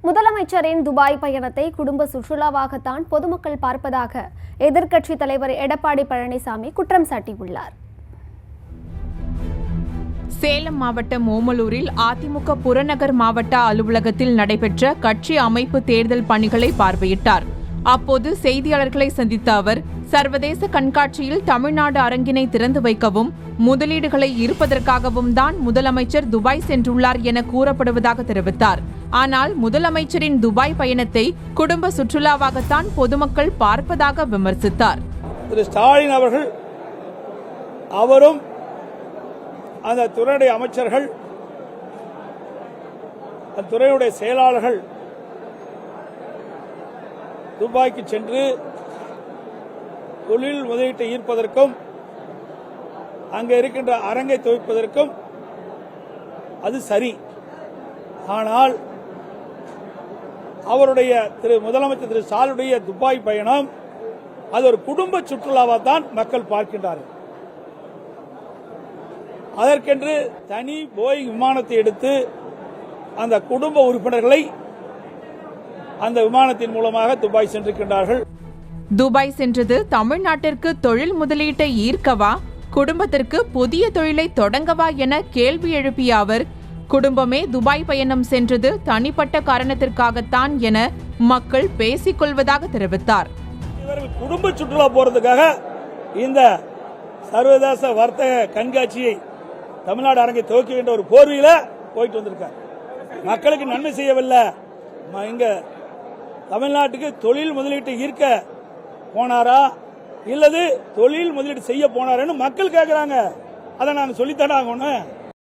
முதலமைச்சரின் துபாய் பயணத்தை குடும்ப சுற்றுலாவாகத்தான் பொதுமக்கள் பார்ப்பதாக எதிர்க்கட்சித் தலைவர் எடப்பாடி பழனிசாமி குற்றம் சாட்டியுள்ளார். சேலம் மாவட்டம் ஓமலூரில் அதிமுக புறநகர் மாவட்ட அலுவலகத்தில் நடைபெற்ற கட்சி அமைப்பு தேர்தல் பணிகளை பார்வையிட்டார். அப்போது செய்தியாளர்களை சந்தித்த அவர், சர்வதேச கண்காட்சியில் தமிழ்நாடு அரங்கினை திறந்து வைக்கவும் முதலீடுகளை ஈர்ப்பதற்காகவும் தான் முதலமைச்சர் துபாய் சென்றுள்ளார் என கூறப்படுவதாக தெரிவித்தார். ஆனால் முதலமைச்சரின் துபாய் பயணத்தை குடும்ப சுற்றுலாவாகத்தான் பொதுமக்கள் பார்ப்பதாக விமர்சித்தார். திரு ஸ்டாலின் அவர்கள் அவரும் அந்த துறையுடைய அமைச்சர்கள், அந்த துறையுடைய செயலாளர்கள் துபாய்க்கு சென்று தொழில் முதலீட்டை ஈர்ப்பதற்கும் அங்கே இருக்கின்ற அரங்கை துவைப்பதற்கும் அது சரி. ஆனால் அவருடைய முதலமைச்சர் திரு ஸ்டாலினுடைய துபாய் பயணம் அது ஒரு குடும்ப சுற்றுலாவாக தான் மக்கள் பார்க்கின்றார்கள். அதற்கென்று தனி போயிங் விமானத்தை எடுத்து அந்த குடும்ப உறுப்பினர்களை அந்த விமானத்தின் மூலமாக துபாய் சென்றிருக்கின்றார்கள். துபாய் சென்றது தமிழ்நாட்டிற்கு தொழில் முதலீட்டை ஈர்க்கவா, குடும்பத்திற்கு புதிய தொழிலை தொடங்கவா என கேள்வி எழுப்பிய அவர், குடும்பமே துபாய் பயணம் சென்றது தனிப்பட்ட காரணத்திற்காகத்தான் என மக்கள் பேசிக் கொள்வதாக தெரிவித்தார். இவர்கள் குடும்ப சுற்றுலா போறதுக்காக இந்த சர்வதேச வர்த்தக கண்காட்சியை தமிழ்நாடு அரங்கை துவக்க வேண்டிய ஒரு போர்வையில போயிட்டு வந்திருக்கார். மக்களுக்கு நன்மை செய்யவில்லை, இங்க தமிழ்நாட்டுக்கு தொழில் முதலீட்டை ஈர்க்க போனாரா இல்லது தொழில் முதலீடு செய்ய போனாரான்னு மக்கள் கேட்கிறாங்க. அதை நாங்கள் சொல்லித்தானே ஆகணும்.